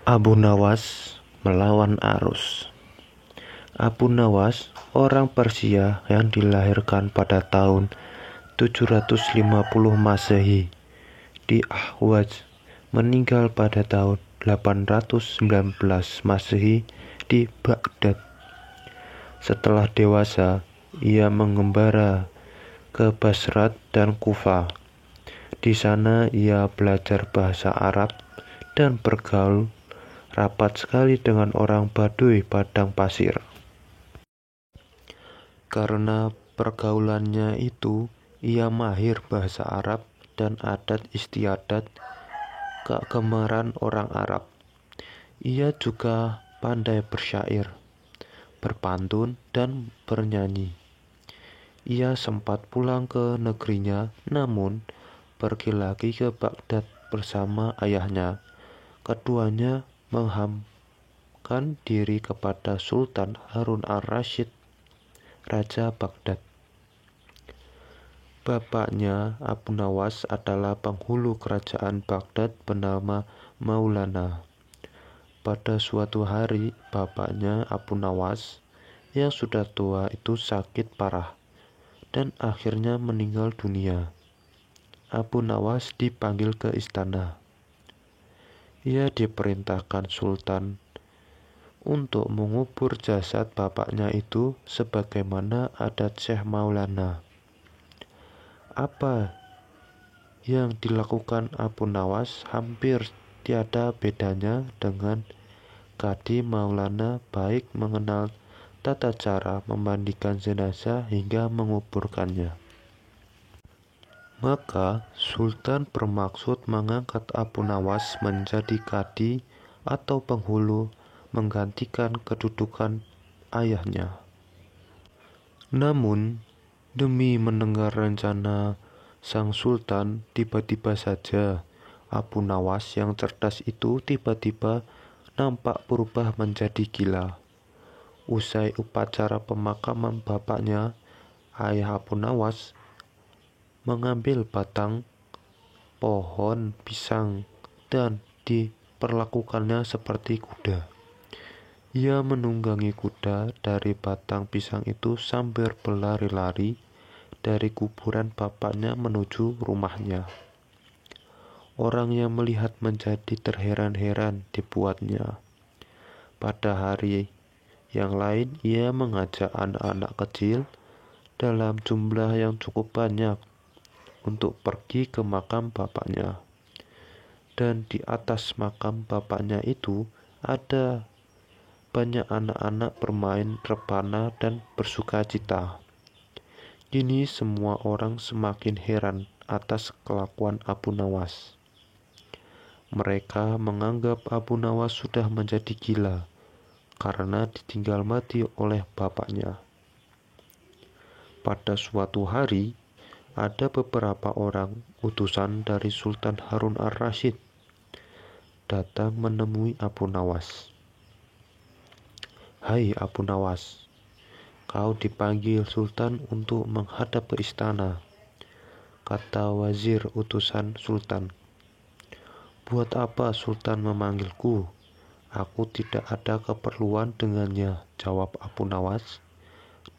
Abu Nawas melawan arus. Abu Nawas, orang Persia yang dilahirkan pada tahun 750 Masehi di Ahwaz, meninggal pada tahun 819 Masehi di Baghdad. Setelah dewasa, ia mengembara ke Basrat dan Kufa. Di sana ia belajar bahasa Arab dan bergaul rapat sekali dengan orang Baduy padang pasir. Karena pergaulannya itu, ia mahir bahasa Arab dan adat istiadat kegemaran orang Arab. Ia juga pandai bersyair, berpantun, dan bernyanyi. Ia sempat pulang ke negerinya, namun pergi lagi ke Baghdad bersama ayahnya. Keduanya menghamkan diri kepada Sultan Harun al-Rasyid, Raja Baghdad. Bapaknya, Abu Nawas, adalah penghulu kerajaan Baghdad bernama Maulana. Pada suatu hari, bapaknya, Abu Nawas, yang sudah tua itu sakit parah dan akhirnya meninggal dunia. Abu Nawas dipanggil ke istana. Ia diperintahkan Sultan untuk mengubur jasad bapaknya itu sebagaimana adat Syekh Maulana. Apa yang dilakukan Abu Nawas hampir tiada bedanya dengan Kadi Maulana, baik mengenal tata cara memandikan jenazah hingga menguburkannya. Maka Sultan bermaksud mengangkat Abu Nawas menjadi kadi atau penghulu, menggantikan kedudukan ayahnya. Namun, demi mendengar rencana sang sultan, tiba-tiba saja Abu Nawas yang cerdas itu tiba-tiba nampak berubah menjadi gila. Usai upacara pemakaman bapaknya, ayah Abu Nawas mengambil batang pohon pisang dan diperlakukannya seperti kuda. Ia menunggangi kuda dari batang pisang itu sambil berlari-lari dari kuburan bapaknya menuju rumahnya. Orang yang melihat menjadi terheran-heran dibuatnya. Pada hari yang lain, ia mengajak anak-anak kecil dalam jumlah yang cukup banyak untuk pergi ke makam bapaknya. Dan di atas makam bapaknya itu ada banyak anak-anak bermain rebana dan bersukacita. Kini semua orang semakin heran atas kelakuan Abu Nawas. Mereka menganggap Abu Nawas sudah menjadi gila karena ditinggal mati oleh bapaknya. Pada suatu hari, ada beberapa orang utusan dari Sultan Harun al-Rasyid datang menemui Abu Nawas. "Hai Abu Nawas, kau dipanggil Sultan untuk menghadap ke istana," kata wazir utusan Sultan. "Buat apa Sultan memanggilku? Aku tidak ada keperluan dengannya," jawab Abu Nawas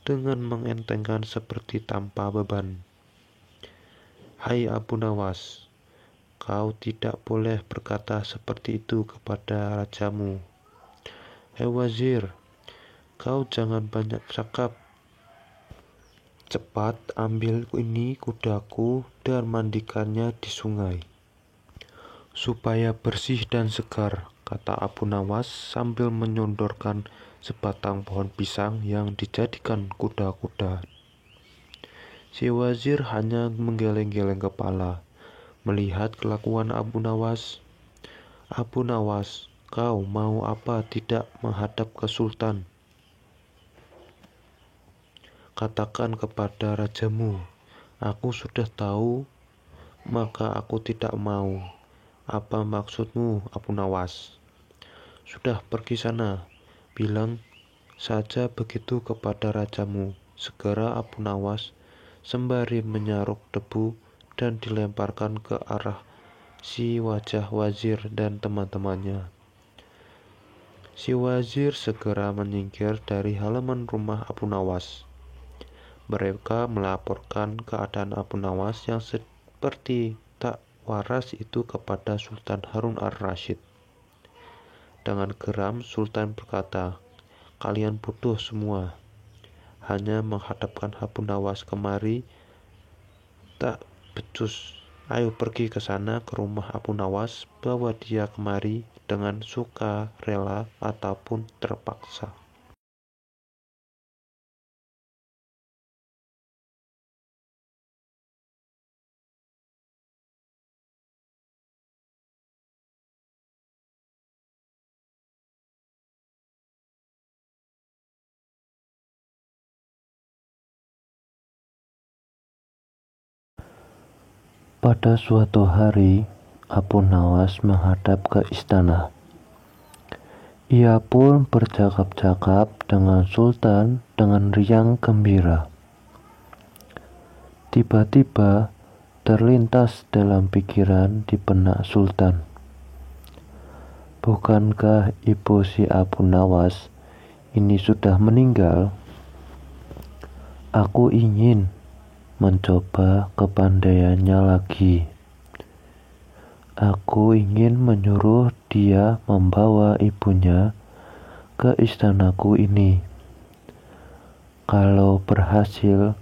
dengan mengentengkan seperti tanpa beban. "Hai Abu Nawas, kau tidak boleh berkata seperti itu kepada rajamu." "Hei wazir, kau jangan banyak cakap. Cepat ambil ini kudaku dan mandikannya di sungai, supaya bersih dan segar," kata Abu Nawas sambil menyodorkan sebatang pohon pisang yang dijadikan kuda-kuda. Si wazir hanya menggeleng-geleng kepala melihat kelakuan Abu Nawas. "Abu Nawas, kau mau apa tidak menghadap ke Sultan? Katakan kepada rajamu, aku sudah tahu, maka aku tidak mau." "Apa maksudmu, Abu Nawas?" "Sudah, pergi sana, bilang saja begitu kepada rajamu." Segera Abu Nawas sembari menyaruk debu dan dilemparkan ke arah si wajah wazir dan teman-temannya. Si wazir segera menyingkir dari halaman rumah Abu Nawas. Mereka melaporkan keadaan Abu Nawas yang seperti tak waras itu kepada Sultan Harun ar-Rasyid. Dengan geram Sultan berkata, "Kalian bodoh semua, hanya menghadapkan Abu Nawas kemari tak becus. Ayo pergi ke sana, ke rumah Abu Nawas, bawa dia kemari dengan suka rela ataupun terpaksa." Pada suatu hari, Abu Nawas menghadap ke istana. Ia pun bercakap-cakap dengan Sultan dengan riang gembira. Tiba-tiba terlintas dalam pikiran di benak Sultan, bukankah ibu si Abu Nawas ini sudah meninggal? Aku ingin mencoba kepandaiannya lagi. Aku ingin menyuruh dia membawa ibunya ke istanaku ini. Kalau berhasil,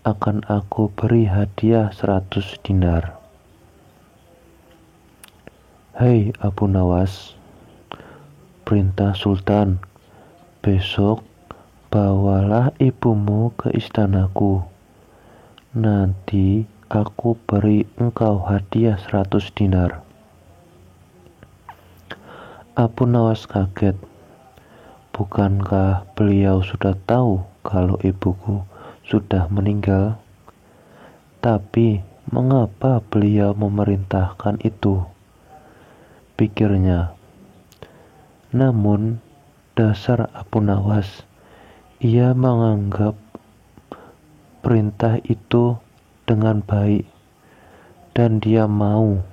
akan aku beri hadiah 100 dinar. Hei Abu Nawas, perintah Sultan, besok bawalah ibumu ke istanaku. Nanti aku beri engkau hadiah 100 dinar. Abu Nawas kaget. Bukankah beliau sudah tahu kalau ibuku sudah meninggal? Tapi mengapa beliau memerintahkan itu? Pikirnya. Namun dasar Abu Nawas, ia menganggap perintah itu dengan baik dan dia mau.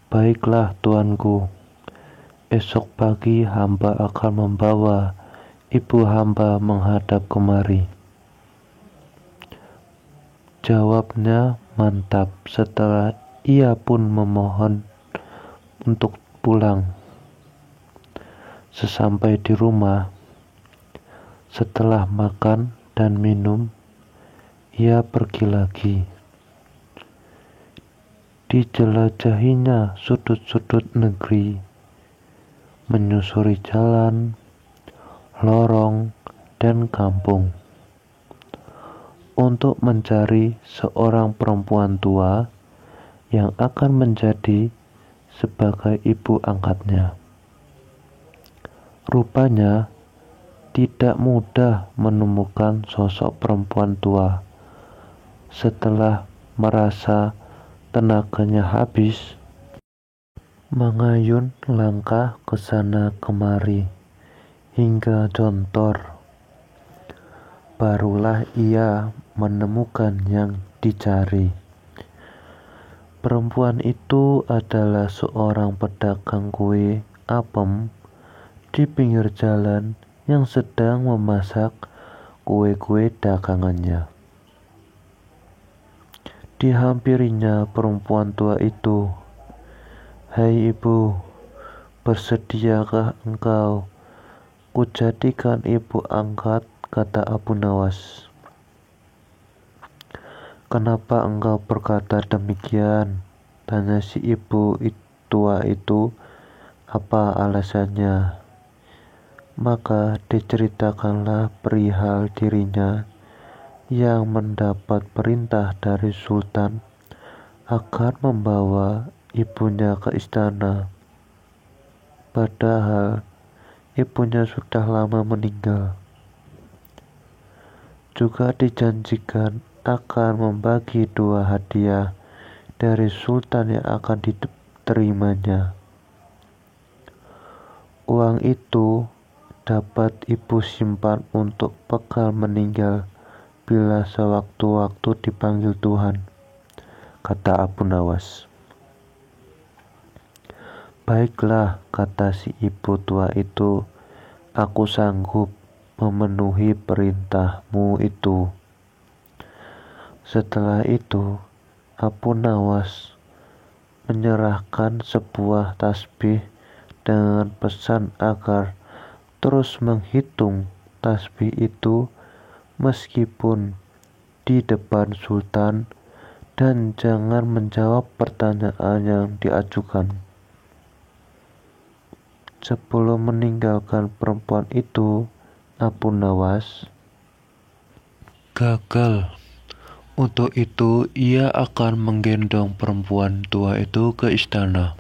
Baiklah tuanku, esok pagi hamba akan membawa ibu hamba menghadap kemari. Jawabnya mantap setelah ia pun memohon untuk pulang. Sesampai di rumah, setelah makan dan minum, ia pergi lagi. Dijelajahinya sudut-sudut negeri, menyusuri jalan, lorong, dan kampung untuk mencari seorang perempuan tua yang akan menjadi sebagai ibu angkatnya. Rupanya tidak mudah menemukan sosok perempuan tua. Setelah merasa tenaganya habis, mengayun langkah ke sana kemari hingga jontor. Barulah ia menemukan yang dicari. Perempuan itu adalah seorang pedagang kue apem di pinggir jalan yang sedang memasak kue-kue dagangannya. Dihampirinya perempuan tua itu. "Hai ibu, bersediakah engkau kujadikan ibu angkat?" kata Abu Nawas. "Kenapa engkau berkata demikian?" tanya si ibu tua itu. "Apa alasannya?" Maka diceritakanlah perihal dirinya yang mendapat perintah dari Sultan agar membawa ibunya ke istana. Padahal ibunya sudah lama meninggal. Juga dijanjikan akan membagi 2 hadiah dari Sultan yang akan diterimanya. Uang itu dapat ibu simpan untuk bekal meninggal bila sewaktu-waktu dipanggil Tuhan, kata Abu Nawas. Baiklah, kata si ibu tua itu, aku sanggup memenuhi perintahmu itu. Setelah itu, Abu Nawas menyerahkan sebuah tasbih dengan pesan agar terus menghitung tasbih itu meskipun di depan Sultan dan jangan menjawab pertanyaan yang diajukan. Sebelum meninggalkan perempuan itu, Abu Nawas gagal. Untuk itu, ia akan menggendong perempuan tua itu ke istana.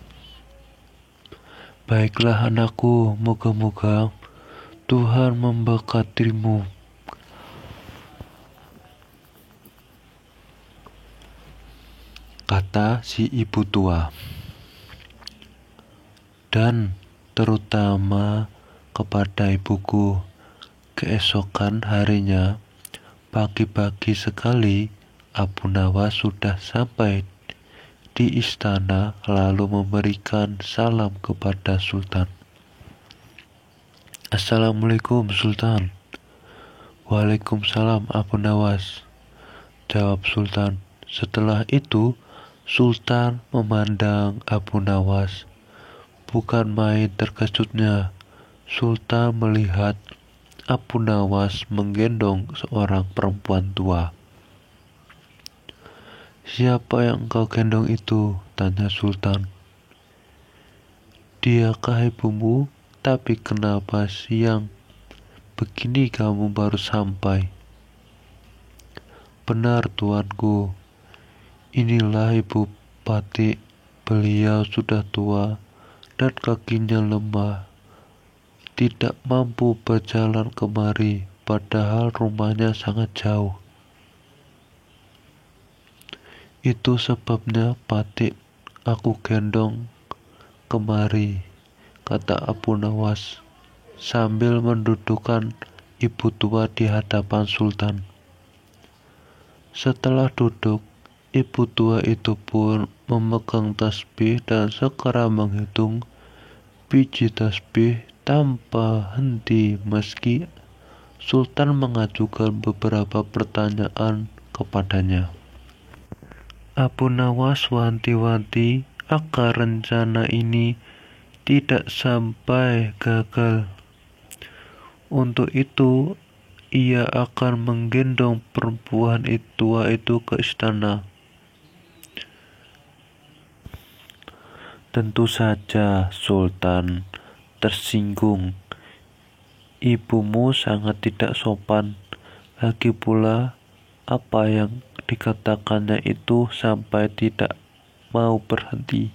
Baiklah anakku, moga-moga Tuhan memberkatimu, kata si ibu tua. Dan terutama kepada ibuku, keesokan harinya, pagi-pagi sekali, Abu Nawas sudah sampai di istana lalu memberikan salam kepada Sultan. Assalamualaikum Sultan. Waalaikumsalam Abu Nawas, jawab Sultan. Setelah itu, Sultan memandang Abu Nawas. Bukan main terkejutnya, Sultan melihat Abu Nawas menggendong seorang perempuan tua. Siapa yang kau gendong itu? Tanya Sultan. Diakah ibumu? Tapi kenapa siang begini kamu baru sampai? Benar tuanku, inilah ibu Pati. Beliau sudah tua dan kakinya lemah, tidak mampu berjalan kemari, padahal rumahnya sangat jauh. Itu sebabnya Pati aku gendong kemari, kata Abu Nawas sambil mendudukkan ibu tua di hadapan Sultan. Setelah duduk, ibu tua itu pun memegang tasbih dan segera menghitung biji tasbih tanpa henti meski Sultan mengajukan beberapa pertanyaan kepadanya. Abu Nawas wanti-wanti agar rencana ini tidak sampai gagal. Untuk itu, ia akan menggendong perempuan tua itu ke istana. Tentu saja Sultan tersinggung. Ibumu sangat tidak sopan. Lagi pula, apa yang dikatakannya itu sampai tidak mau berhenti.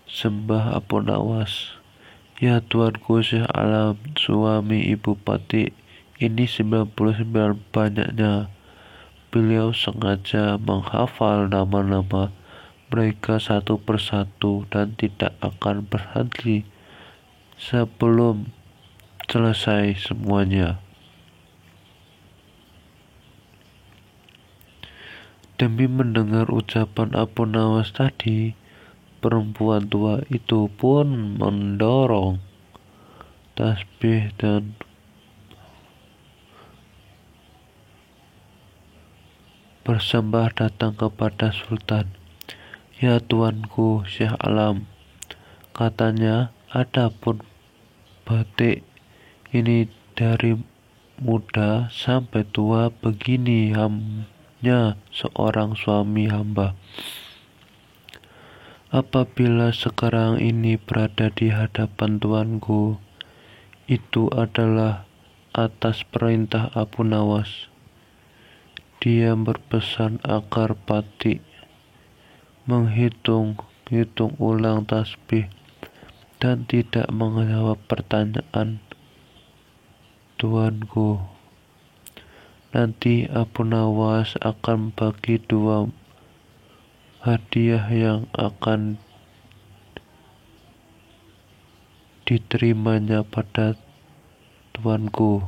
Sembah Abu Nawas. Ya tuanku Syekh Alam, suami ibu Pati ini 99 banyaknya. Beliau sengaja menghafal nama-nama mereka satu persatu dan tidak akan berhenti sebelum selesai semuanya. Demi mendengar ucapan Abu Nawas tadi, perempuan tua itu pun mendorong tasbih dan bersembah datang kepada Sultan. Ya tuanku Syekh Alam, katanya adapun batik ini dari muda sampai tua begini hanya seorang suami hamba. Apabila sekarang ini berada di hadapan tuanku, itu adalah atas perintah Abu Nawas. Dia berpesan agar Pati menghitung ulang tasbih dan tidak menjawab pertanyaan tuanku. Nanti Abu Nawas akan bagi 2 hadiah yang akan diterimanya pada tuanku.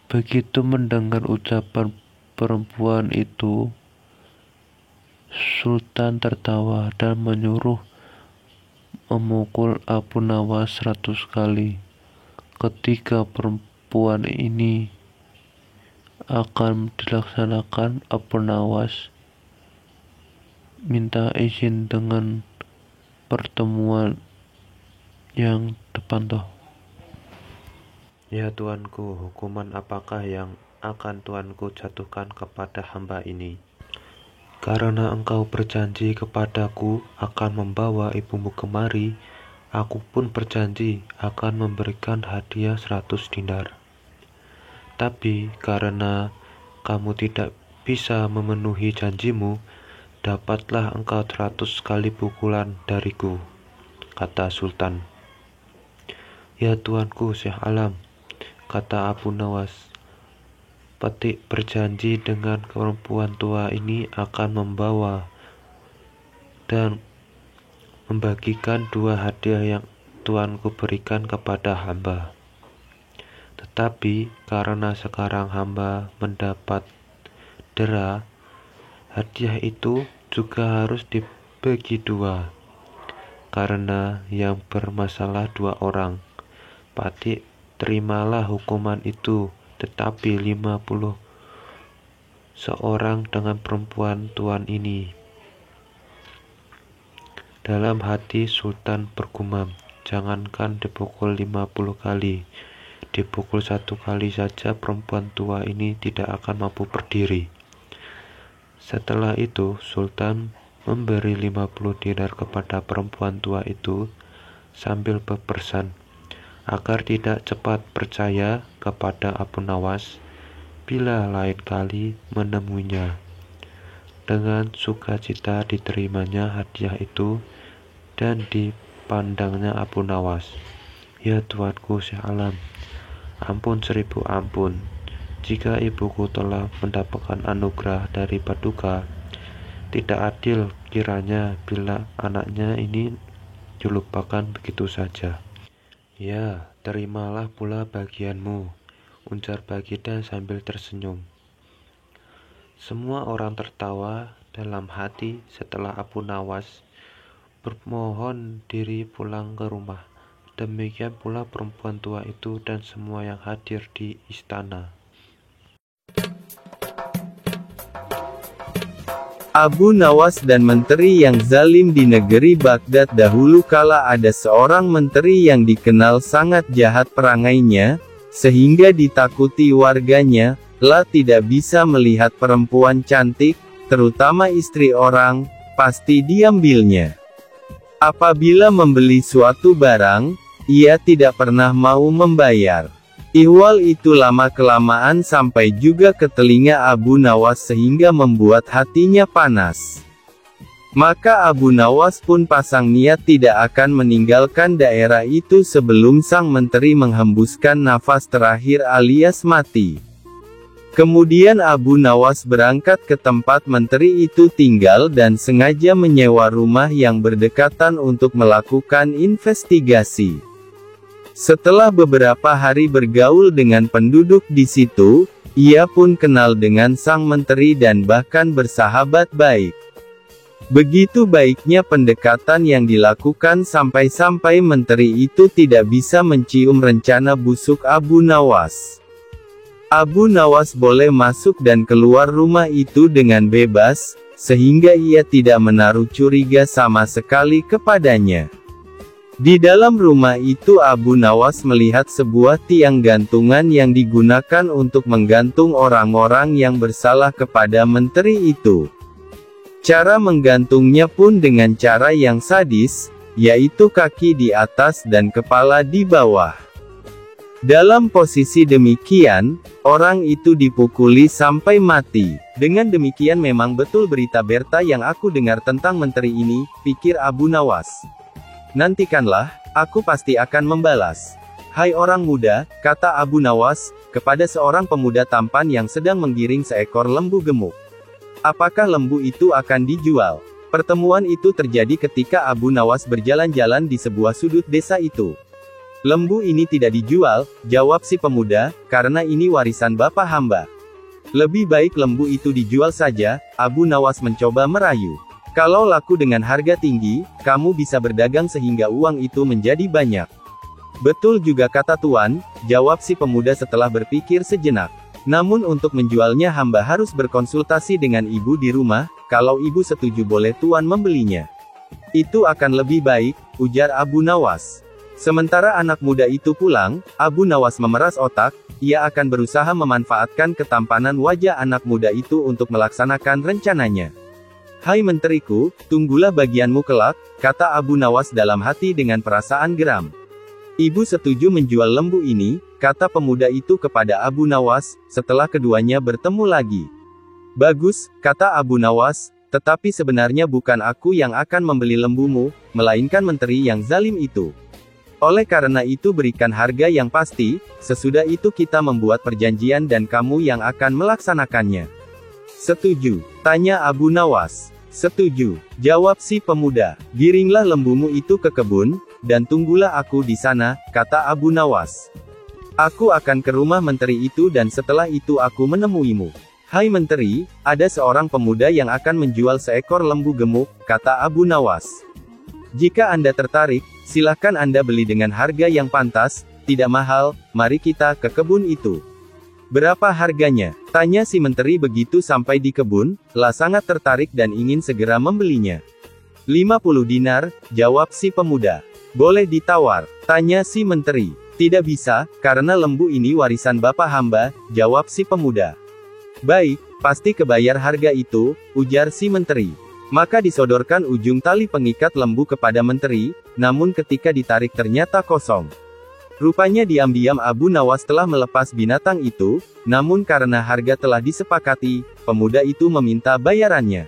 Begitu mendengar ucapan perempuan itu, Sultan tertawa dan menyuruh memukul Abu Nawas 100 kali. Ketika perempuan ini akan dilaksanakan, Abu Nawas minta izin dengan pertemuan yang terpantau. Ya Tuanku, hukuman apakah yang akan Tuanku jatuhkan kepada hamba ini? Karena engkau berjanji kepadaku akan membawa ibumu kemari, aku pun berjanji akan memberikan hadiah 100 dinar. Tapi karena kamu tidak bisa memenuhi janjimu, dapatlah engkau 100 kali pukulan dariku, kata Sultan. Ya Tuanku Syekh Alam, kata Abu Nawas, Petik berjanji dengan perempuan tua ini akan membawa dan membagikan 2 hadiah yang Tuanku berikan kepada hamba. Tetapi karena sekarang hamba mendapat dera, hadiah itu juga harus dibagi 2, karena yang bermasalah 2 orang. Patik, terimalah hukuman itu, tetapi 50 seorang dengan perempuan tuan ini. Dalam hati Sultan bergumam, jangankan dipukul 50 kali, dipukul 1 kali saja perempuan tua ini tidak akan mampu berdiri. Setelah itu Sultan memberi 50 dinar kepada perempuan tua itu sambil berpesan agar tidak cepat percaya kepada Abu Nawas bila lain kali menemuinya. Dengan sukacita diterimanya hadiah itu dan dipandangnya Abu Nawas. Ya Tuanku Syekh Alam, ampun 1000 ampun, jika ibuku telah mendapatkan anugerah dari Paduka, tidak adil kiranya bila anaknya ini dilupakan begitu saja. Ya, terimalah pula bagianmu, ujar Baginda sambil tersenyum. Semua orang tertawa dalam hati setelah Abu Nawas bermohon diri pulang ke rumah. Demikian pula perempuan tua itu dan semua yang hadir di istana. Abu Nawas dan menteri yang zalim di negeri Baghdad. Dahulu kala ada seorang menteri yang dikenal sangat jahat perangainya, sehingga ditakuti warganya, tidak bisa melihat perempuan cantik, terutama istri orang, pasti diambilnya. Apabila membeli suatu barang, ia tidak pernah mau membayar. Ihwal itu lama-kelamaan sampai juga ke telinga Abu Nawas sehingga membuat hatinya panas. Maka Abu Nawas pun pasang niat tidak akan meninggalkan daerah itu sebelum sang menteri menghembuskan nafas terakhir alias mati. Kemudian Abu Nawas berangkat ke tempat menteri itu tinggal dan sengaja menyewa rumah yang berdekatan untuk melakukan investigasi. Setelah beberapa hari bergaul dengan penduduk di situ, ia pun kenal dengan sang menteri dan bahkan bersahabat baik. Begitu baiknya pendekatan yang dilakukan sampai-sampai menteri itu tidak bisa mencium rencana busuk Abu Nawas. Abu Nawas boleh masuk dan keluar rumah itu dengan bebas, sehingga ia tidak menaruh curiga sama sekali kepadanya. Di dalam rumah itu Abu Nawas melihat sebuah tiang gantungan yang digunakan untuk menggantung orang-orang yang bersalah kepada menteri itu. Cara menggantungnya pun dengan cara yang sadis, yaitu kaki di atas dan kepala di bawah. Dalam posisi demikian, orang itu dipukuli sampai mati. Dengan demikian memang betul berita berita yang aku dengar tentang menteri ini, pikir Abu Nawas. Nantikanlah, aku pasti akan membalas. Hai orang muda, kata Abu Nawas, kepada seorang pemuda tampan yang sedang menggiring seekor lembu gemuk. Apakah lembu itu akan dijual? Pertemuan itu terjadi ketika Abu Nawas berjalan-jalan di sebuah sudut desa itu. Lembu ini tidak dijual, jawab si pemuda, karena ini warisan bapak hamba. Lebih baik lembu itu dijual saja, Abu Nawas mencoba merayu. Kalau laku dengan harga tinggi, kamu bisa berdagang sehingga uang itu menjadi banyak. Betul juga kata Tuan, jawab si pemuda setelah berpikir sejenak. Namun untuk menjualnya hamba harus berkonsultasi dengan ibu di rumah, kalau ibu setuju boleh Tuan membelinya. Itu akan lebih baik, ujar Abu Nawas. Sementara anak muda itu pulang, Abu Nawas memeras otak, ia akan berusaha memanfaatkan ketampanan wajah anak muda itu untuk melaksanakan rencananya. Hai menteriku, tunggulah bagianmu kelak, kata Abu Nawas dalam hati dengan perasaan geram. Ibu setuju menjual lembu ini, kata pemuda itu kepada Abu Nawas, setelah keduanya bertemu lagi. Bagus, kata Abu Nawas, tetapi sebenarnya bukan aku yang akan membeli lembumu, melainkan menteri yang zalim itu. Oleh karena itu berikan harga yang pasti, sesudah itu kita membuat perjanjian dan kamu yang akan melaksanakannya. Setuju, tanya Abu Nawas. Setuju, jawab si pemuda. Giringlah lembumu itu ke kebun, dan tunggulah aku di sana, kata Abu Nawas. Aku akan ke rumah menteri itu dan setelah itu aku menemuimu. Hai menteri, ada seorang pemuda yang akan menjual seekor lembu gemuk, kata Abu Nawas. Jika Anda tertarik, silakan Anda beli dengan harga yang pantas, tidak mahal, mari kita ke kebun itu. Berapa harganya? Tanya si menteri begitu sampai di kebun, lah sangat tertarik dan ingin segera membelinya. 50 dinar, jawab si pemuda. Boleh ditawar? Tanya si menteri. Tidak bisa, karena lembu ini warisan bapak hamba, jawab si pemuda. Baik, pasti kebayar harga itu, ujar si menteri. Maka disodorkan ujung tali pengikat lembu kepada menteri, namun ketika ditarik ternyata kosong. Rupanya diam-diam Abu Nawas telah melepas binatang itu, namun karena harga telah disepakati, pemuda itu meminta bayarannya.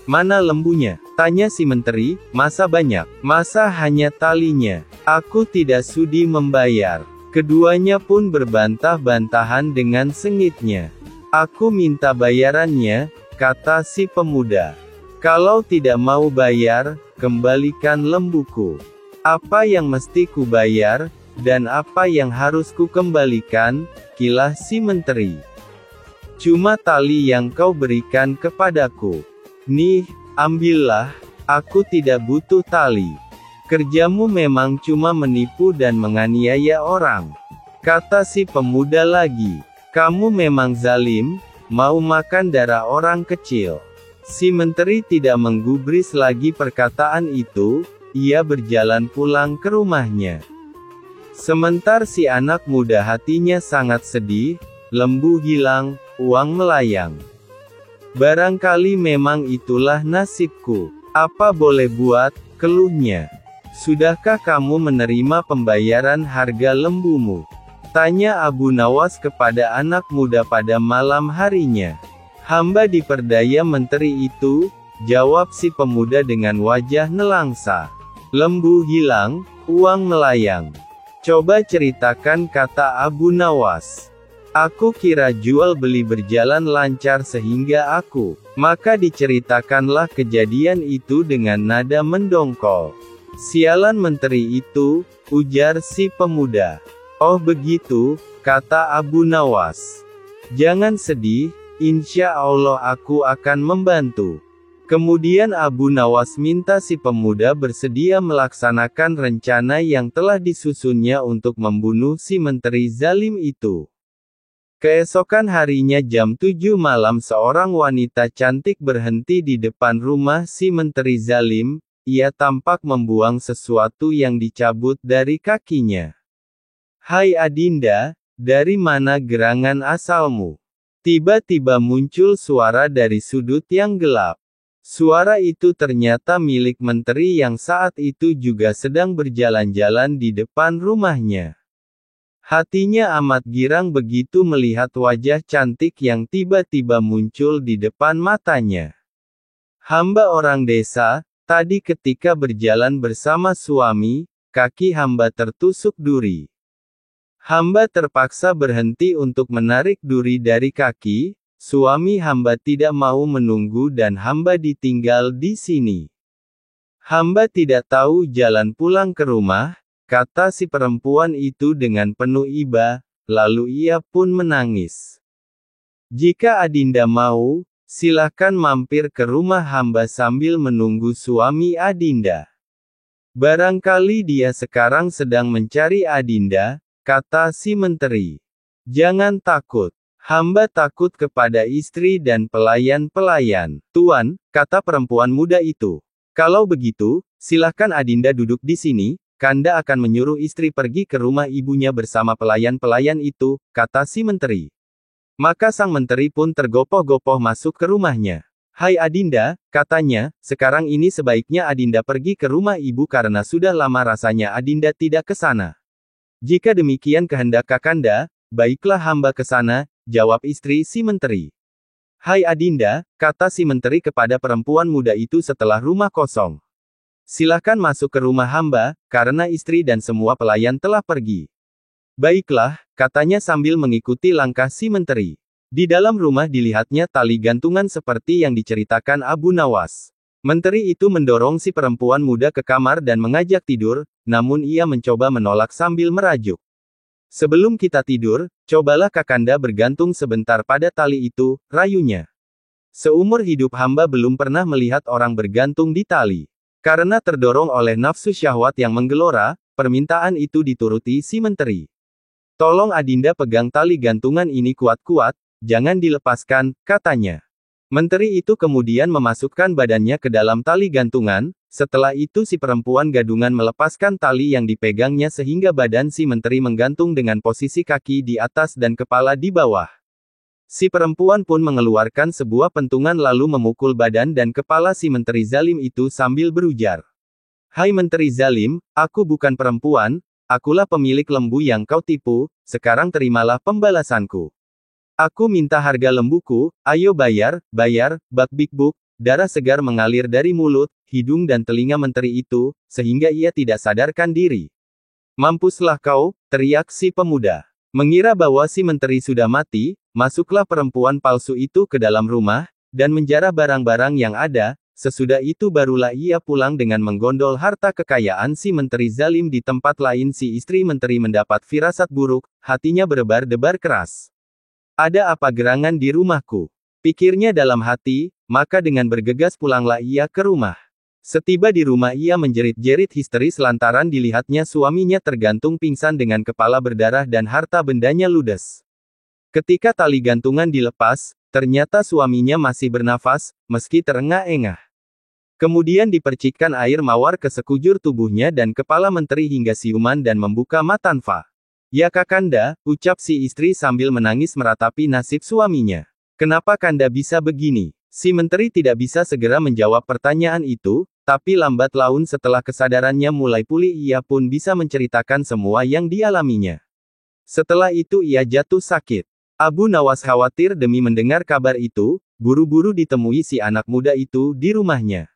Mana lembunya? Tanya si menteri, masa banyak? Masa hanya talinya? Aku tidak sudi membayar. Keduanya pun berbantah-bantahan dengan sengitnya. Aku minta bayarannya, kata si pemuda. Kalau tidak mau bayar, kembalikan lembuku. Apa yang mesti ku bayar? Dan apa yang harus ku kembalikan, kilah si menteri. Cuma tali yang kau berikan kepadaku. Nih, ambillah, aku tidak butuh tali. Kerjamu memang cuma menipu dan menganiaya orang. Kata si pemuda lagi. Kamu memang zalim, mau makan darah orang kecil. Si menteri tidak menggubris lagi perkataan itu, ia berjalan pulang ke rumahnya. Sementara si anak muda hatinya sangat sedih, lembu hilang, uang melayang. Barangkali memang itulah nasibku. Apa boleh buat, keluhnya. Sudahkah kamu menerima pembayaran harga lembumu? Tanya Abu Nawas kepada anak muda pada malam harinya. Hamba diperdaya menteri itu, jawab si pemuda dengan wajah nelangsa. Lembu hilang, uang melayang. Coba ceritakan, kata Abu Nawas. Aku kira jual beli berjalan lancar sehingga aku. Maka diceritakanlah kejadian itu dengan nada mendongkol. Sialan menteri itu, ujar si pemuda. Oh begitu, kata Abu Nawas. Jangan sedih, insya Allah aku akan membantu. Kemudian Abu Nawas minta si pemuda bersedia melaksanakan rencana yang telah disusunnya untuk membunuh si menteri zalim itu. Keesokan harinya jam 7 malam seorang wanita cantik berhenti di depan rumah si menteri zalim, ia tampak membuang sesuatu yang dicabut dari kakinya. Hai Adinda, dari mana gerangan asalmu? Tiba-tiba muncul suara dari sudut yang gelap. Suara itu ternyata milik menteri yang saat itu juga sedang berjalan-jalan di depan rumahnya. Hatinya amat girang begitu melihat wajah cantik yang tiba-tiba muncul di depan matanya. Hamba orang desa, tadi ketika berjalan bersama suami, kaki hamba tertusuk duri. Hamba terpaksa berhenti untuk menarik duri dari kaki. Suami hamba tidak mau menunggu dan hamba ditinggal di sini. Hamba tidak tahu jalan pulang ke rumah, kata si perempuan itu dengan penuh iba, lalu ia pun menangis. Jika Adinda mau, Silahkan mampir ke rumah hamba sambil menunggu suami Adinda. Barangkali dia sekarang sedang mencari Adinda, kata si menteri. Jangan takut. Hamba takut kepada istri dan pelayan-pelayan. Tuan, kata perempuan muda itu. Kalau begitu, silahkan Adinda duduk di sini, Kanda akan menyuruh istri pergi ke rumah ibunya bersama pelayan-pelayan itu, kata si menteri. Maka sang menteri pun tergopoh-gopoh masuk ke rumahnya. Hai Adinda, katanya, sekarang ini sebaiknya Adinda pergi ke rumah ibu karena sudah lama rasanya Adinda tidak ke sana. Jika demikian kehendak Kakanda, baiklah hamba ke sana, jawab istri si menteri. Hai Adinda, kata si menteri kepada perempuan muda itu setelah rumah kosong. Silahkan masuk ke rumah hamba, karena istri dan semua pelayan telah pergi. Baiklah, katanya sambil mengikuti langkah si menteri. Di dalam rumah dilihatnya tali gantungan seperti yang diceritakan Abu Nawas. Menteri itu mendorong si perempuan muda ke kamar dan mengajak tidur, namun ia mencoba menolak sambil merajuk. Sebelum kita tidur, cobalah Kakanda bergantung sebentar pada tali itu, rayunya. Seumur hidup hamba belum pernah melihat orang bergantung di tali. Karena terdorong oleh nafsu syahwat yang menggelora, permintaan itu dituruti si menteri. Tolong Adinda pegang tali gantungan ini kuat-kuat, jangan dilepaskan, katanya. Menteri itu kemudian memasukkan badannya ke dalam tali gantungan, setelah itu si perempuan gadungan melepaskan tali yang dipegangnya sehingga badan si menteri menggantung dengan posisi kaki di atas dan kepala di bawah. Si perempuan pun mengeluarkan sebuah pentungan lalu memukul badan dan kepala si menteri zalim itu sambil berujar. Hai menteri zalim, aku bukan perempuan, akulah pemilik lembu yang kau tipu, sekarang terimalah pembalasanku. Aku minta harga lembuku, ayo bayar, bak bik-buk, darah segar mengalir dari mulut, hidung dan telinga menteri itu, sehingga ia tidak sadarkan diri. Mampuslah kau, teriak si pemuda. Mengira bahwa si menteri sudah mati, masuklah perempuan palsu itu ke dalam rumah, dan menjarah barang-barang yang ada. Sesudah itu barulah ia pulang dengan menggondol harta kekayaan si menteri zalim. Di tempat lain si istri menteri mendapat firasat buruk, hatinya berdebar-debar keras. Ada apa gerangan di rumahku? Pikirnya dalam hati, maka dengan bergegas pulanglah ia ke rumah. Setiba di rumah ia menjerit-jerit histeris lantaran dilihatnya suaminya tergantung pingsan dengan kepala berdarah dan harta bendanya ludes. Ketika tali gantungan dilepas, ternyata suaminya masih bernafas, meski terengah-engah. Kemudian dipercikkan air mawar ke sekujur tubuhnya dan kepala menteri hingga siuman dan membuka matanfa. Ya Kakanda, ucap si istri sambil menangis meratapi nasib suaminya. Kenapa Kanda bisa begini? Si menteri tidak bisa segera menjawab pertanyaan itu, tapi lambat laun setelah kesadarannya mulai pulih ia pun bisa menceritakan semua yang dialaminya. Setelah itu ia jatuh sakit. Abu Nawas khawatir demi mendengar kabar itu, buru-buru ditemui si anak muda itu di rumahnya.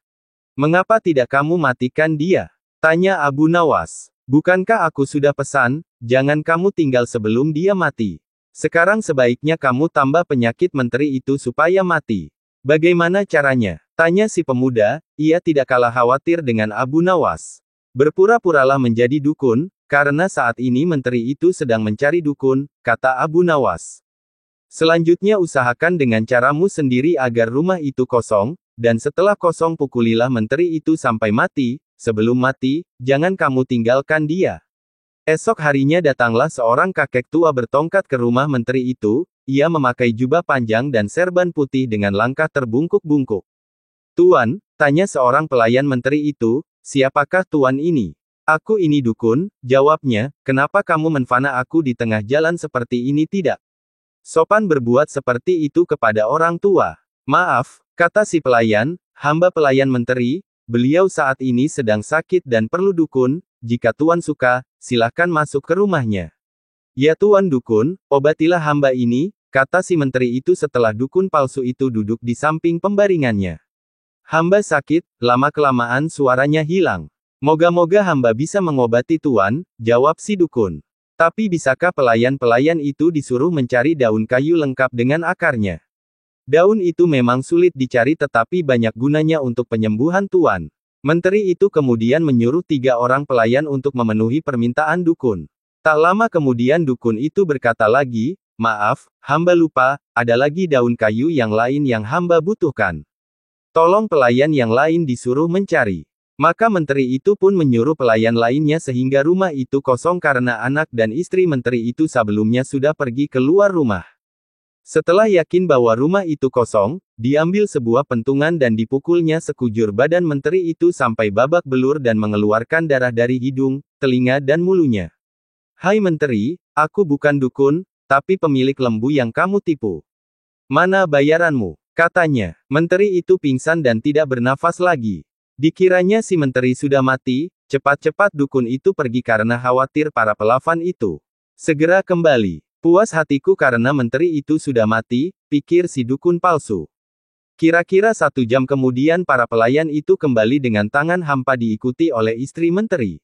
Mengapa tidak kamu matikan dia? Tanya Abu Nawas. Bukankah aku sudah pesan, jangan kamu tinggal sebelum dia mati. Sekarang sebaiknya kamu tambah penyakit menteri itu supaya mati. Bagaimana caranya? Tanya si pemuda, ia tidak kalah khawatir dengan Abu Nawas. Berpura-puralah menjadi dukun, karena saat ini menteri itu sedang mencari dukun, kata Abu Nawas. Selanjutnya usahakan dengan caramu sendiri agar rumah itu kosong, dan setelah kosong pukulilah menteri itu sampai mati, sebelum mati, jangan kamu tinggalkan dia. Esok harinya datanglah seorang kakek tua bertongkat ke rumah menteri itu, ia memakai jubah panjang dan serban putih dengan langkah terbungkuk-bungkuk. Tuan, tanya seorang pelayan menteri itu, siapakah tuan ini? Aku ini dukun, jawabnya, kenapa kamu menfana aku di tengah jalan seperti ini tidak? Sopan berbuat seperti itu kepada orang tua. Maaf, kata si pelayan, hamba pelayan menteri, beliau saat ini sedang sakit dan perlu dukun, jika tuan suka, silahkan masuk ke rumahnya. Ya tuan dukun, obatilah hamba ini, kata si menteri itu setelah dukun palsu itu duduk di samping pembaringannya. Hamba sakit, lama-kelamaan suaranya hilang. Moga-moga hamba bisa mengobati tuan, jawab si dukun. Tapi bisakah pelayan-pelayan itu disuruh mencari daun kayu lengkap dengan akarnya? Daun itu memang sulit dicari tetapi banyak gunanya untuk penyembuhan tuan. Menteri itu kemudian menyuruh 3 orang pelayan untuk memenuhi permintaan dukun. Tak lama kemudian dukun itu berkata lagi, Maaf, hamba lupa, ada lagi daun kayu yang lain yang hamba butuhkan. Tolong pelayan yang lain disuruh mencari. Maka menteri itu pun menyuruh pelayan lainnya sehingga rumah itu kosong karena anak dan istri menteri itu sebelumnya sudah pergi keluar rumah. Setelah yakin bahwa rumah itu kosong, diambil sebuah pentungan dan dipukulnya sekujur badan menteri itu sampai babak belur dan mengeluarkan darah dari hidung, telinga dan mulunya. Hai menteri, aku bukan dukun, tapi pemilik lembu yang kamu tipu. Mana bayaranmu? Katanya. Menteri itu pingsan dan tidak bernafas lagi. Dikiranya si menteri sudah mati, cepat-cepat dukun itu pergi karena khawatir para pelafan itu segera kembali. Puas hatiku karena menteri itu sudah mati, pikir si dukun palsu. Kira-kira 1 jam kemudian para pelayan itu kembali dengan tangan hampa diikuti oleh istri menteri.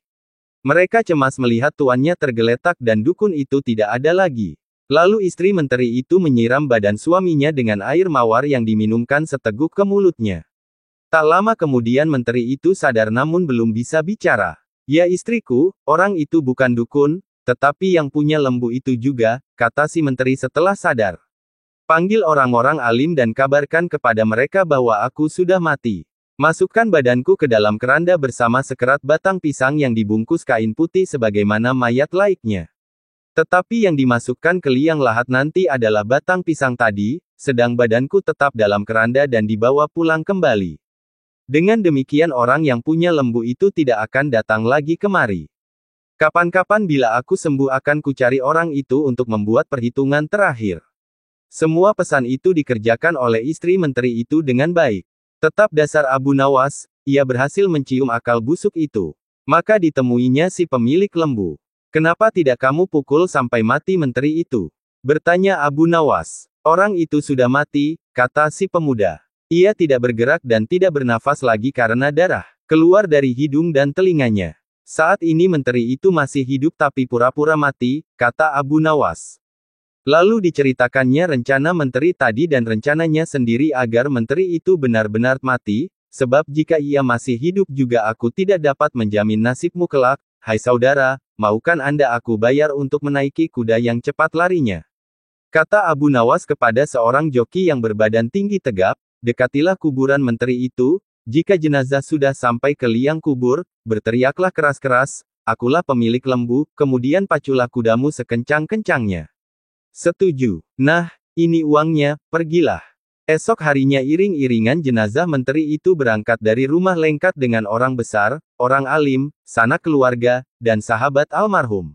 Mereka cemas melihat tuannya tergeletak dan dukun itu tidak ada lagi. Lalu istri menteri itu menyiram badan suaminya dengan air mawar yang diminumkan seteguk ke mulutnya. Tak lama kemudian menteri itu sadar namun belum bisa bicara. Ya istriku, orang itu bukan dukun, tetapi yang punya lembu itu juga, kata si menteri setelah sadar. Panggil orang-orang alim dan kabarkan kepada mereka bahwa aku sudah mati. Masukkan badanku ke dalam keranda bersama sekerat batang pisang yang dibungkus kain putih sebagaimana mayat laiknya. Tetapi yang dimasukkan ke liang lahat nanti adalah batang pisang tadi, sedang badanku tetap dalam keranda dan dibawa pulang kembali. Dengan demikian orang yang punya lembu itu tidak akan datang lagi kemari. Kapan-kapan bila aku sembuh akan kucari orang itu untuk membuat perhitungan terakhir. Semua pesan itu dikerjakan oleh istri menteri itu dengan baik. Tetap dasar Abu Nawas, ia berhasil mencium akal busuk itu. Maka ditemuinya si pemilik lembu. Kenapa tidak kamu pukul sampai mati menteri itu? Bertanya Abu Nawas. Orang itu sudah mati, kata si pemuda. Ia tidak bergerak dan tidak bernafas lagi karena darah keluar dari hidung dan telinganya. Saat ini menteri itu masih hidup tapi pura-pura mati, kata Abu Nawas. Lalu diceritakannya rencana menteri tadi dan rencananya sendiri agar menteri itu benar-benar mati, sebab jika ia masih hidup juga aku tidak dapat menjamin nasibmu kelak. Hai saudara, maukan Anda aku bayar untuk menaiki kuda yang cepat larinya? Kata Abu Nawas kepada seorang joki yang berbadan tinggi tegap, dekatilah kuburan menteri itu, jika jenazah sudah sampai ke liang kubur, berteriaklah keras-keras, akulah pemilik lembu, kemudian paculah kudamu sekencang-kencangnya. Setuju. Nah, ini uangnya, pergilah. Esok harinya iring-iringan jenazah menteri itu berangkat dari rumah lengkap dengan orang besar, orang alim, sanak keluarga, dan sahabat almarhum.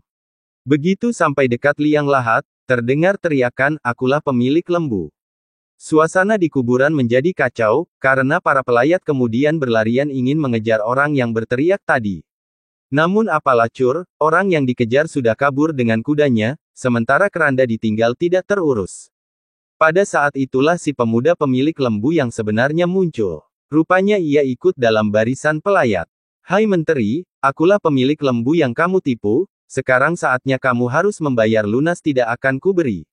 Begitu sampai dekat liang lahat, terdengar teriakan, akulah pemilik lembu. Suasana di kuburan menjadi kacau, karena para pelayat kemudian berlarian ingin mengejar orang yang berteriak tadi. Namun apalah cur, orang yang dikejar sudah kabur dengan kudanya, sementara keranda ditinggal tidak terurus. Pada saat itulah si pemuda pemilik lembu yang sebenarnya muncul. Rupanya ia ikut dalam barisan pelayat. Hai menteri, akulah pemilik lembu yang kamu tipu, sekarang saatnya kamu harus membayar lunas tidak akan kuberi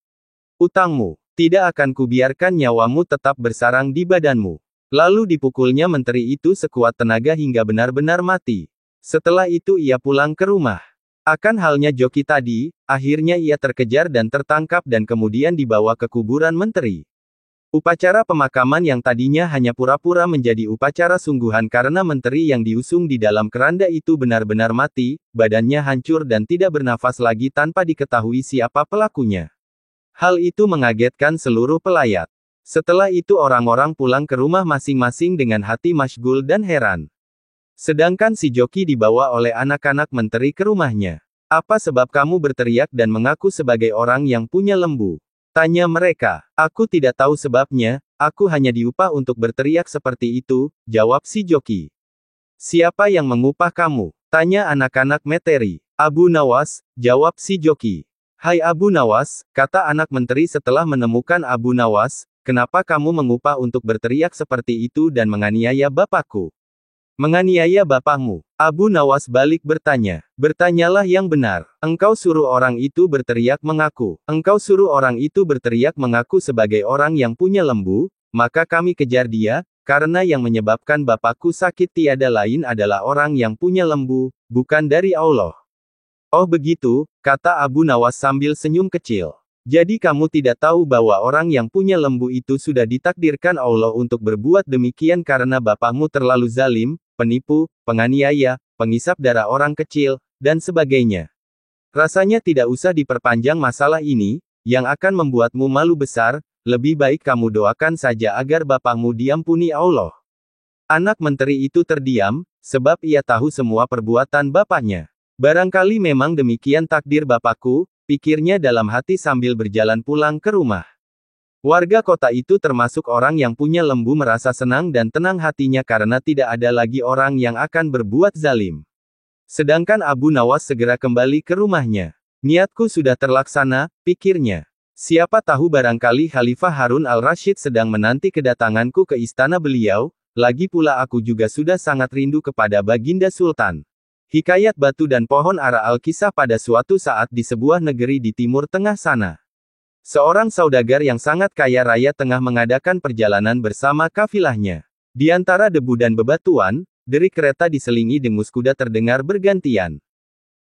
utangmu. Tidak akan kubiarkan nyawamu tetap bersarang di badanmu. Lalu dipukulnya menteri itu sekuat tenaga hingga benar-benar mati. Setelah itu ia pulang ke rumah. Akan halnya joki tadi, akhirnya ia terkejar dan tertangkap dan kemudian dibawa ke kuburan menteri. Upacara pemakaman yang tadinya hanya pura-pura menjadi upacara sungguhan karena menteri yang diusung di dalam keranda itu benar-benar mati, badannya hancur dan tidak bernafas lagi tanpa diketahui siapa pelakunya. Hal itu mengagetkan seluruh pelayat. Setelah itu orang-orang pulang ke rumah masing-masing dengan hati masyghul dan heran. Sedangkan si joki dibawa oleh anak-anak menteri ke rumahnya. Apa sebab kamu berteriak dan mengaku sebagai orang yang punya lembu? Tanya mereka. Aku tidak tahu sebabnya, aku hanya diupah untuk berteriak seperti itu, jawab si joki. Siapa yang mengupah kamu? Tanya anak-anak meteri. Abu Nawas, jawab si joki. Hai Abu Nawas, kata anak menteri setelah menemukan Abu Nawas, kenapa kamu mengupah untuk berteriak seperti itu dan menganiaya bapakku? Menganiaya bapakmu? Abu Nawas balik bertanya. Bertanyalah yang benar. Engkau suruh orang itu berteriak mengaku. Engkau suruh orang itu berteriak mengaku sebagai orang yang punya lembu, maka kami kejar dia, karena yang menyebabkan bapakku sakit tiada lain adalah orang yang punya lembu, bukan dari Allah. Oh begitu, kata Abu Nawas sambil senyum kecil. Jadi kamu tidak tahu bahwa orang yang punya lembu itu sudah ditakdirkan Allah untuk berbuat demikian karena bapakmu terlalu zalim, penipu, penganiaya, pengisap darah orang kecil, dan sebagainya. Rasanya tidak usah diperpanjang masalah ini, yang akan membuatmu malu besar, lebih baik kamu doakan saja agar bapakmu diampuni Allah. Anak menteri itu terdiam, sebab ia tahu semua perbuatan bapaknya. Barangkali memang demikian takdir bapakku, pikirnya dalam hati sambil berjalan pulang ke rumah. Warga kota itu termasuk orang yang punya lembu merasa senang dan tenang hatinya karena tidak ada lagi orang yang akan berbuat zalim. Sedangkan Abu Nawas segera kembali ke rumahnya. Niatku sudah terlaksana, pikirnya. Siapa tahu barangkali Khalifah Harun al-Rashid sedang menanti kedatanganku ke istana beliau, lagi pula aku juga sudah sangat rindu kepada Baginda Sultan. Hikayat batu dan pohon ara Al-Kisah pada suatu saat di sebuah negeri di timur tengah sana. Seorang saudagar yang sangat kaya raya tengah mengadakan perjalanan bersama kafilahnya. Di antara debu dan bebatuan, derik kereta diselingi dengus kuda terdengar bergantian.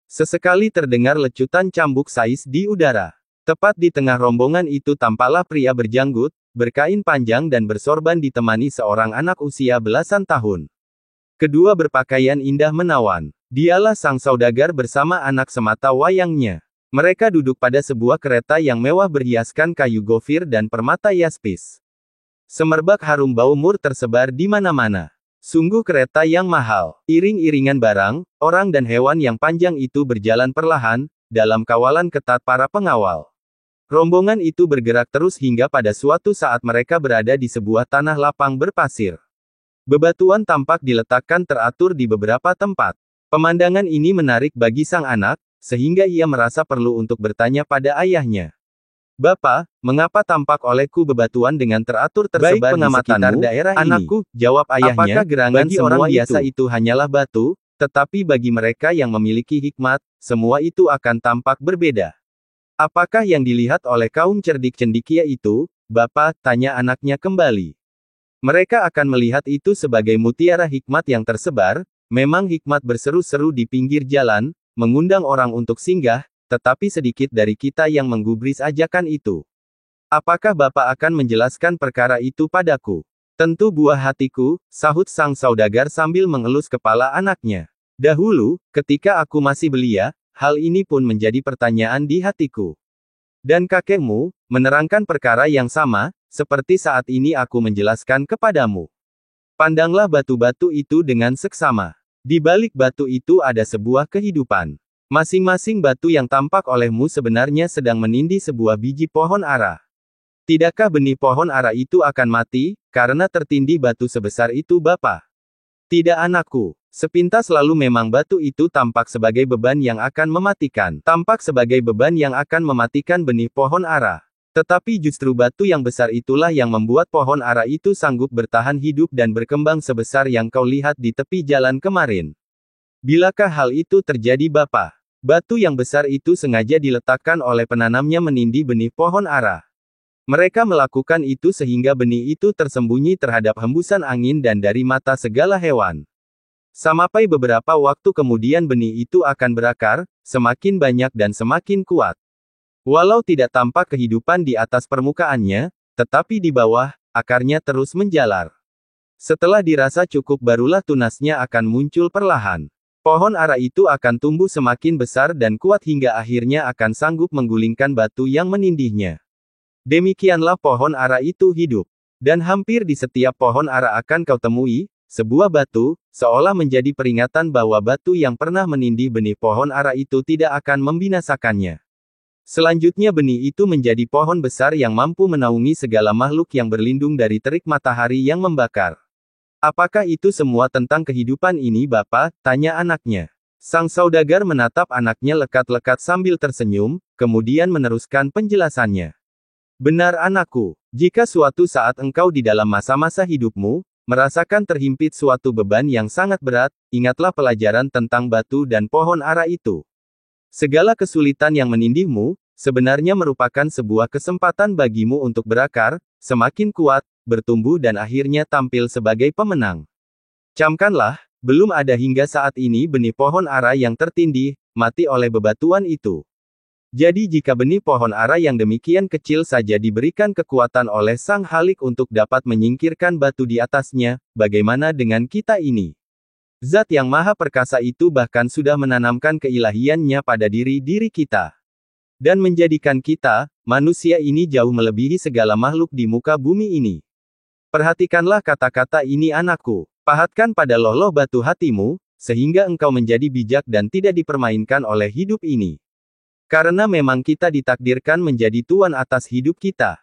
Sesekali terdengar lecutan cambuk sais di udara. Tepat di tengah rombongan itu tampaklah pria berjanggut, berkain panjang dan bersorban ditemani seorang anak usia belasan tahun. Kedua berpakaian indah menawan. Dialah sang saudagar bersama anak semata wayangnya. Mereka duduk pada sebuah kereta yang mewah berhiaskan kayu gofir dan permata yaspis. Semerbak harum bau mur tersebar di mana-mana. Sungguh kereta yang mahal. Iring-iringan barang, orang dan hewan yang panjang itu berjalan perlahan, dalam kawalan ketat para pengawal. Rombongan itu bergerak terus hingga pada suatu saat mereka berada di sebuah tanah lapang berpasir. Bebatuan tampak diletakkan teratur di beberapa tempat. Pemandangan ini menarik bagi sang anak, sehingga ia merasa perlu untuk bertanya pada ayahnya. Bapak, mengapa tampak olehku bebatuan dengan teratur tersebar di sekitar daerah ini? Anakku, jawab ayahnya, apakah gerangan bagi orang biasa itu hanyalah batu, tetapi bagi mereka yang memiliki hikmat, semua itu akan tampak berbeda. Apakah yang dilihat oleh kaum cerdik cendekia itu, Bapak, tanya anaknya kembali. Mereka akan melihat itu sebagai mutiara hikmat yang tersebar, memang hikmat berseru-seru di pinggir jalan, mengundang orang untuk singgah, tetapi sedikit dari kita yang menggubris ajakan itu. Apakah Bapak akan menjelaskan perkara itu padaku? Tentu buah hatiku, sahut sang saudagar sambil mengelus kepala anaknya. Dahulu, ketika aku masih belia, hal ini pun menjadi pertanyaan di hatiku. Dan kakekmu, menerangkan perkara yang sama, seperti saat ini aku menjelaskan kepadamu. Pandanglah batu-batu itu dengan seksama. Di balik batu itu ada sebuah kehidupan. Masing-masing batu yang tampak olehmu sebenarnya sedang menindih sebuah biji pohon ara. Tidakkah benih pohon ara itu akan mati, karena tertindih batu sebesar itu Bapak? Tidak anakku. Sepintas lalu memang batu itu tampak sebagai beban yang akan mematikan. Tampak sebagai beban yang akan mematikan benih pohon ara. Tetapi justru batu yang besar itulah yang membuat pohon ara itu sanggup bertahan hidup dan berkembang sebesar yang kau lihat di tepi jalan kemarin. Bilakah hal itu terjadi Bapak? Batu yang besar itu sengaja diletakkan oleh penanamnya menindih benih pohon ara. Mereka melakukan itu sehingga benih itu tersembunyi terhadap hembusan angin dan dari mata segala hewan. Sampai beberapa waktu kemudian benih itu akan berakar, semakin banyak dan semakin kuat. Walau tidak tampak kehidupan di atas permukaannya, tetapi di bawah, akarnya terus menjalar. Setelah dirasa cukup barulah tunasnya akan muncul perlahan. Pohon ara itu akan tumbuh semakin besar dan kuat hingga akhirnya akan sanggup menggulingkan batu yang menindihnya. Demikianlah pohon ara itu hidup. Dan hampir di setiap pohon ara akan kau temui sebuah batu, seolah menjadi peringatan bahwa batu yang pernah menindih benih pohon ara itu tidak akan membinasakannya. Selanjutnya benih itu menjadi pohon besar yang mampu menaungi segala makhluk yang berlindung dari terik matahari yang membakar. Apakah itu semua tentang kehidupan ini Bapak? Tanya anaknya. Sang saudagar menatap anaknya lekat-lekat sambil tersenyum, kemudian meneruskan penjelasannya. Benar anakku, jika suatu saat engkau di dalam masa-masa hidupmu, merasakan terhimpit suatu beban yang sangat berat, ingatlah pelajaran tentang batu dan pohon ara itu. Segala kesulitan yang menindihmu, sebenarnya merupakan sebuah kesempatan bagimu untuk berakar, semakin kuat, bertumbuh dan akhirnya tampil sebagai pemenang. Camkanlah, belum ada hingga saat ini benih pohon ara yang tertindih, mati oleh bebatuan itu. Jadi jika benih pohon ara yang demikian kecil saja diberikan kekuatan oleh Sang Khalik untuk dapat menyingkirkan batu di atasnya, bagaimana dengan kita ini? Zat yang maha perkasa itu bahkan sudah menanamkan keilahiannya pada diri-diri kita. Dan menjadikan kita, manusia ini jauh melebihi segala makhluk di muka bumi ini. Perhatikanlah kata-kata ini anakku. Pahatkan pada loh batu hatimu, sehingga engkau menjadi bijak dan tidak dipermainkan oleh hidup ini. Karena memang kita ditakdirkan menjadi tuan atas hidup kita.